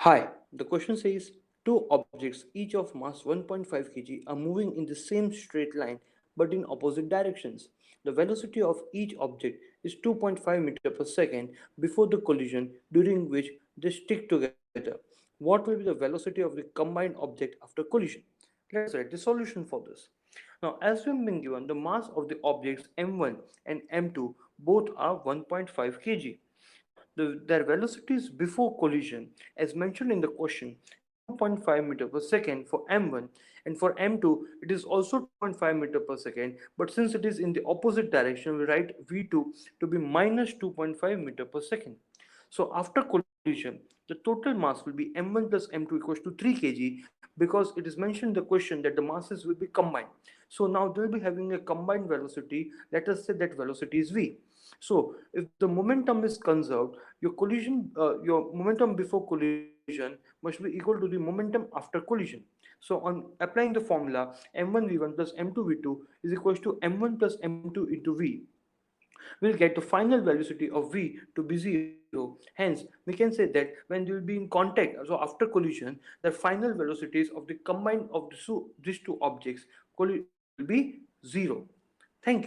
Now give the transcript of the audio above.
Hi, the question says two objects, each of mass 1.5 kg, are moving in the same straight line but in opposite directions. The velocity of each object is 2.5 meter per second before the collision, during which they stick together. What will be the velocity of the combined object after collision? Let's write the solution for this. Now, as we have been given, the mass of the objects m1 and m2 both are 1.5 kg. Now, their velocities before collision, as mentioned in the question, is 2.5 meter per second for m1, and for m2 it is also 2.5 meter per second, but since it is in the opposite direction, we write v2 to be minus 2.5 meter per second. So after collision, the total mass will be m1 plus m2 equals to 3 kg, because it is mentioned in the question that the masses will be combined. So now they will be having a combined velocity. Let us say that velocity is v. So if the momentum is conserved, your momentum before collision must be equal to the momentum after collision. So on applying the formula, m1v1 plus m2v2 is equals to m1 plus m2 into v, we'll get the final velocity of v to be 0. Hence, we can say that when they will be in contact, so after collision, the final velocities of the combined of these two objects will be 0. Thank you.